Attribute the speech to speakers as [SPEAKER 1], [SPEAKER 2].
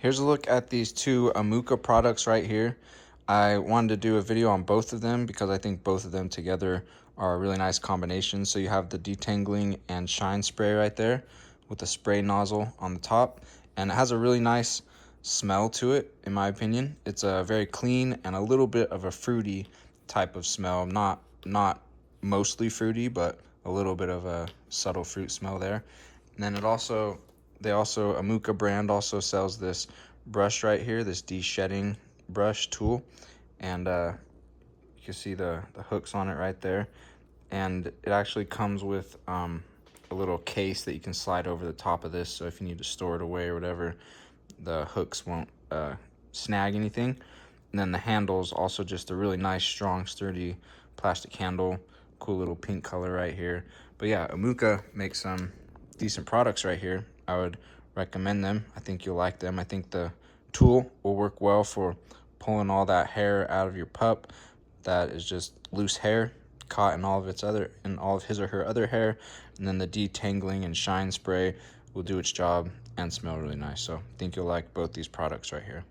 [SPEAKER 1] Here's a look at these two Aumuca products right here. I wanted to do a video on both of them because I think both of them together are a really nice combination. So you have the Detangling and Shine Spray right there with the spray nozzle on the top, and it has a really nice smell to it, in my opinion. It's a very clean and a little bit of a fruity type of smell. Not mostly fruity, but a little bit of a subtle fruit smell there. And then Aumuca brand also sells this brush right here, this deshedding brush tool, and you can see the hooks on it right there. And it actually comes with a little case that you can slide over the top of this, so if you need to store it away or whatever, the hooks won't snag anything. And then the handle's also just a really nice, strong, sturdy plastic handle. Cool little pink color right here. But yeah, Aumuca makes some decent products right here. I would recommend them. I think you'll like them. I think the tool will work well for pulling all that hair out of your pup that is just loose hair caught in all of his or her other hair. And then the detangling and shine spray will do its job and smell really nice. So I think you'll like both these products right here.